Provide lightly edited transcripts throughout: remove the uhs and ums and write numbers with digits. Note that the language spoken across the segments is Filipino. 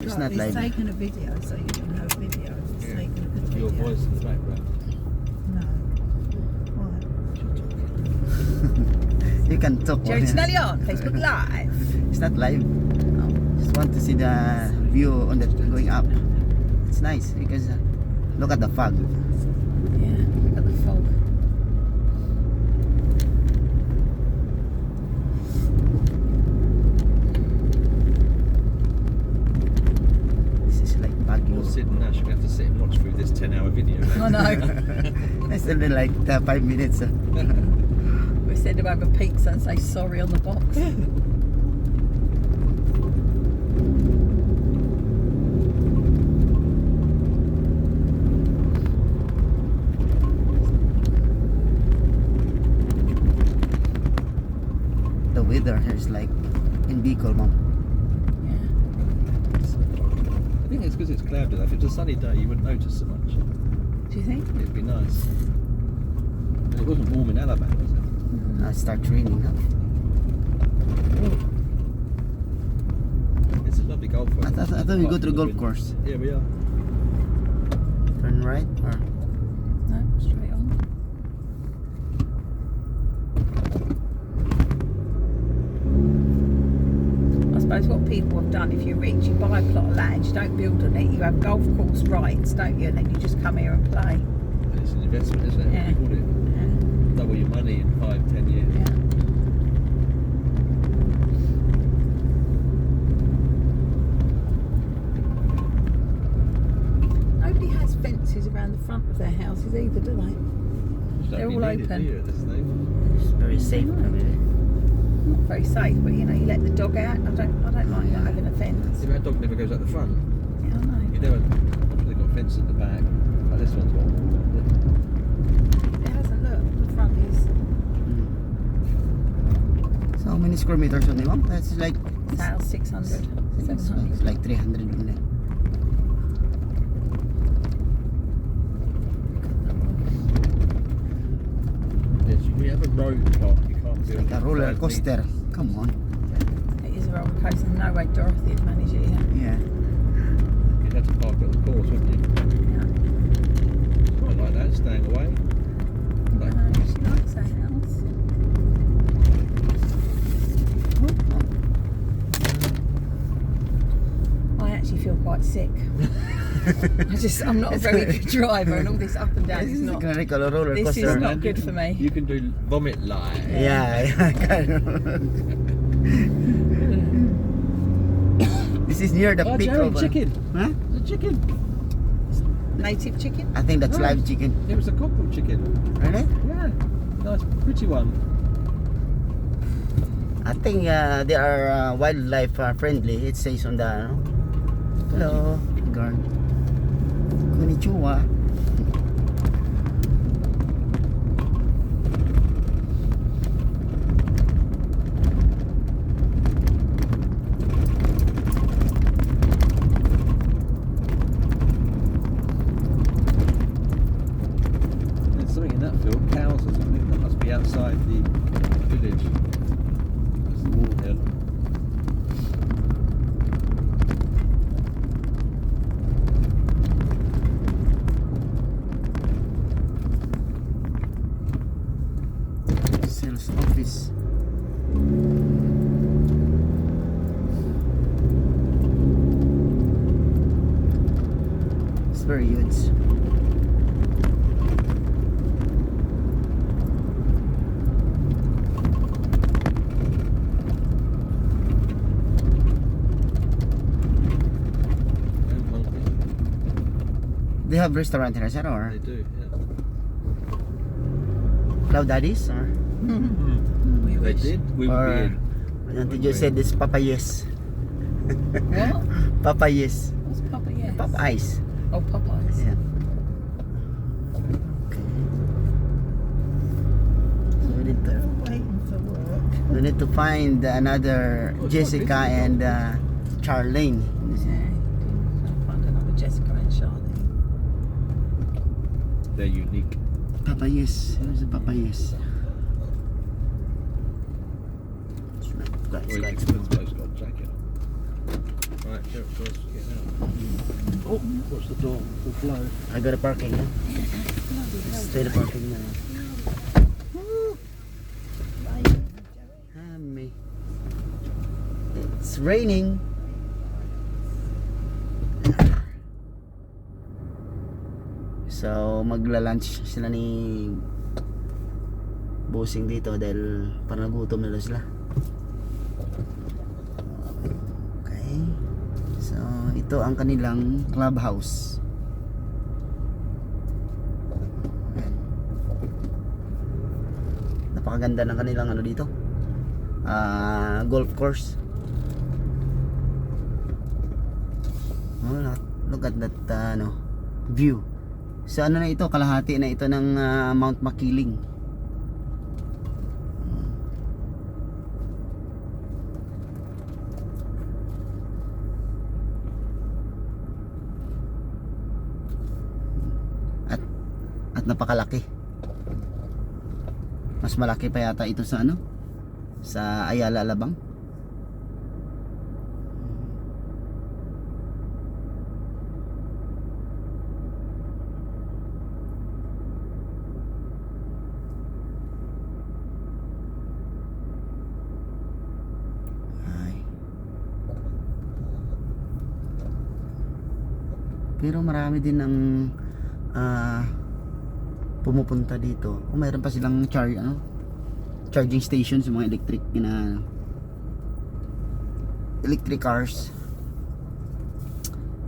It's not It's live. taken a video, so you can have video. It's Yeah. taken a good video. Your voice in the background. No. Why? You can talk. Jerry Tinelli on Facebook Live. It's not live. Just want to see the view on the going up. It's nice because look at the fog. Yeah, look at the fog. This is like Baguio. You're sitting now, should we have to sit and watch through this 10-hour video? I know. It's only like 5 minutes. We said about a pizza and say sorry on the box. The weather here is like in Bicol, Mom. Yeah. I think it's because it's cloudy. If it was a sunny day, you wouldn't notice so much. Do you think? It'd be nice. And it wasn't warm in Alabama, was it? It starts raining now. It's a lovely golf course. I thought we go to the golf course. Yeah, we are. Turn right or No, straight on. I suppose what people have done, if you're rich, you buy a plot of land, you don't build on it, you have golf course rights, don't you? And then you just come here and play. It's an investment, isn't it? Yeah. You call it. Double your money in 5-10 years. Yeah. Nobody has fences around the front of their houses either, do they? You don't They're really all need it, open. do you, at this stage? it's very safe. Not very safe, but you know, you let the dog out. I don't mind not having a fence. See, our dog never goes out the front. Yeah, I know. You never. They've got a fence at the back. Like this one's got. It hasn't looked. The front is So how many square meters only, Mom? That's like about 600, it's 700. like 300 only. Yes, we have a road park. You can't do Like a roller coaster. Come on. It is a roller coaster. No way Dorothy would manage it here. Yeah. You'd have to park at the course, wouldn't you? Yeah. Quite like that, staying away. Like, She likes her house. I actually feel quite sick. I'm not a very good driver, and all this up and down This is is not. like a roller This coaster. is and not you good can- for me. You can do vomit live. Yeah, kind of. This is near the Oh, peak Jerry, of chicken. Huh? The chicken. Native chicken. I think that's Nice. live chicken. It was a cockerel chicken. Really? Yeah. Nice, pretty one. I think they are wildlife friendly. It says on the hello, guard. Konnichiwa. There's something in that field, cows or something, that must be outside the village. That's the wall hill. Sales office. It's very huge. I'm hungry. They have restaurant here, sir, or They do, yeah. Cloud Daddies, or We They wish. did? We Or- did. Auntie Jo said it's Papayes. What? Papayes. What's Papa? Yes. Popeyes. Oh, Popeyes. Yeah. So Waiting for work. we need to find another Oh, it's Jessica quite busy, and Charlene. Yeah. I'll find another Jessica and Charlie. They're unique. Papayes. Where's the Papayes? Guys, Well, guys. Dixon's bloke's got a jacket on. Right, Joe's getting out. Oh, what's the door? The blow. I got a parking, yeah? Stay the parking na. Hami. It's raining. So magla-lunch sila ni Bossing dito dahil parang nagutom na sila. Okay. So ito ang kanilang clubhouse. Napakaganda ng kanilang ano dito. Golf course. Oh, look at that view. So ano na ito, kalahati na ito ng Mount Makiling. At napakalaki. Mas malaki pa yata ito sa ano? Sa Ayala Alabang. Pero marami din ang pumupunta dito. Kung mayroon pa silang charging station sa mga electric cars.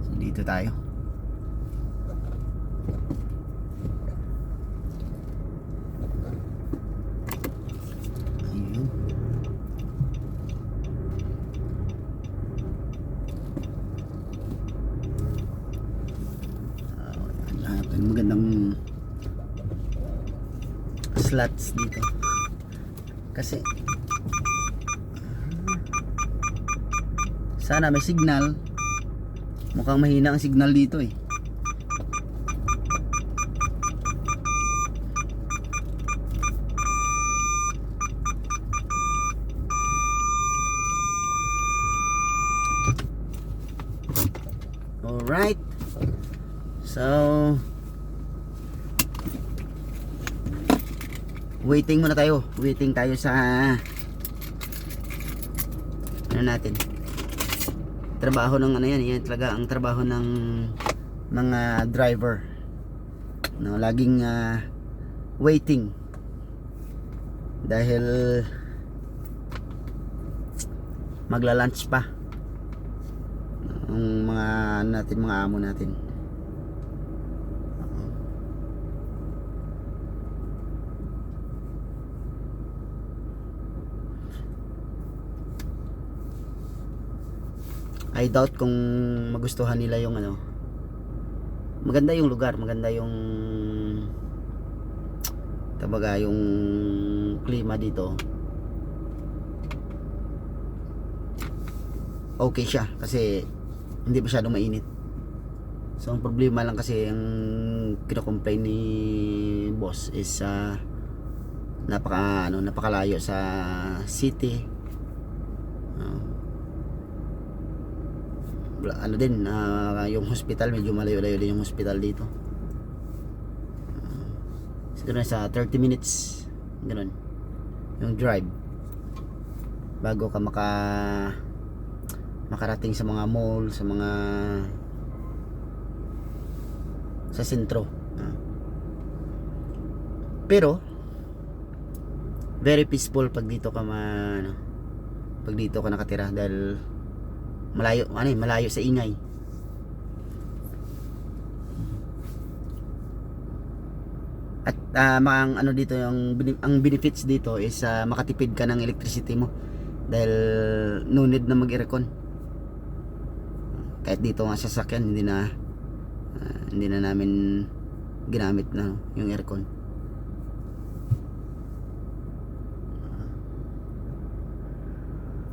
So, dito tayo. Ayun. Magandang slots dito kasi sana may signal. Mukhang mahina ang signal dito eh. Alright, so waiting muna tayo. Waiting tayo sa ano natin. Trabaho ng ano yan. Yan talaga ang trabaho ng mga driver. No, laging waiting. Dahil magla-lunch pa. Ang mga mga amo natin. I doubt kung magustuhan nila yung ano. Maganda yung lugar, maganda yung tabaga yung klima dito. Okay siya kasi hindi masyadong mainit. So ang problema lang kasi ang kino-complain ni boss is napakalayo sa city. Ano din, yung hospital medyo malayo-layo din yung hospital dito. Siguro sa 30 minutes ganoon yung drive bago ka makarating sa mga mall, sa sentro. Pero very peaceful pag dito ka nakatira dahil malayo sa ingay. At ang dito ang benefits dito is makatipid ka ng electricity mo dahil no need na mag-aircon. Kahit dito nga sa sasakyan hindi na namin ginamit na yung aircon.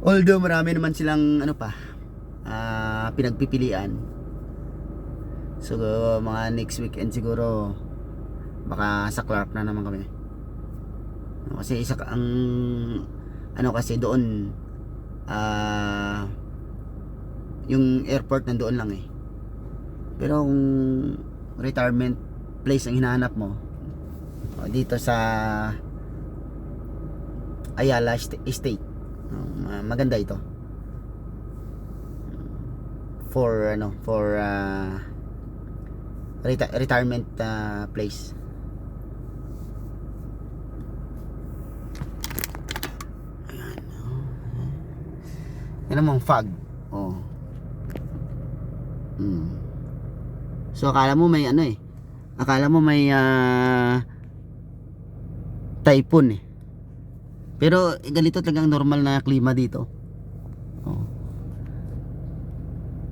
Although marami naman silang pinagpipilian. So mga next weekend siguro baka sa Clark na naman kami. Kasi kasi doon yung airport nandoon lang eh. Pero kung retirement place ang hinahanap mo, dito sa Ayala Estate, maganda ito for retirement place. Ayan, yan namang fog. So akala mo may typhoon eh. Pero ganito talagang normal na klima dito.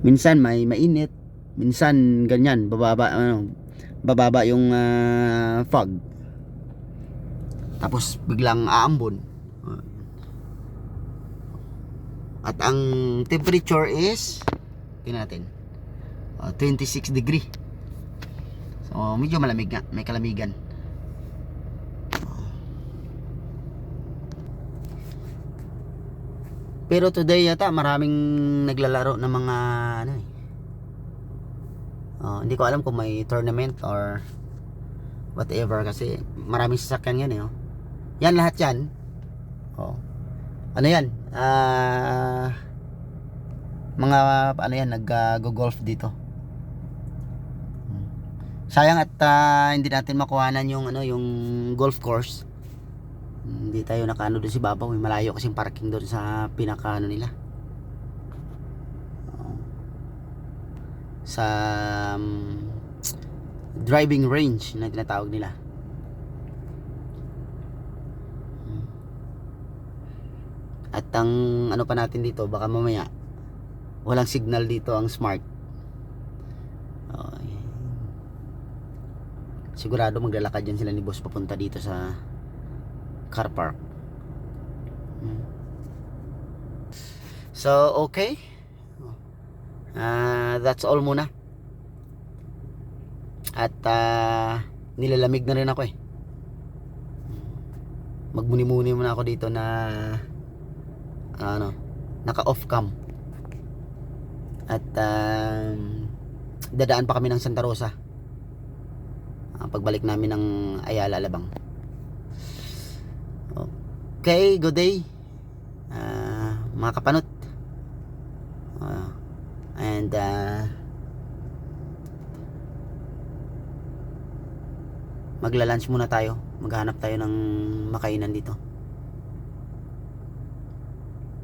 Minsan may mainit, minsan ganyan, bababa yung fog. Tapos biglang aambon. At ang temperature is tingnan natin. 26 degree. So medyo malamig nga, may kalamigan. Pero today yata maraming naglalaro ng mga hindi ko alam kung may tournament or whatever kasi maraming sasakyan yan eh. Yan lahat yan. Ano yan? Mga nag-golf dito. Sayang at hindi natin makuhanan yung yung golf course. Hindi tayo nakaano doon si Babaw, may malayo kasing parking doon sa pinaka nila. Sa driving range na tinatawag nila. At ang ano pa natin dito, baka mamaya walang signal dito ang Smart. Sigurado maglalakad yan sila ni boss papunta dito sa car park. So okay, that's all muna. At nilalamig na rin ako eh. Magmuni-muni muna ako dito na naka off cam. At dadaan pa kami ng Santa Rosa pagbalik namin ng Ayala Alabang. Okay, good day mga kapanot. And magla-lunch muna tayo. Maghanap tayo ng makainan dito.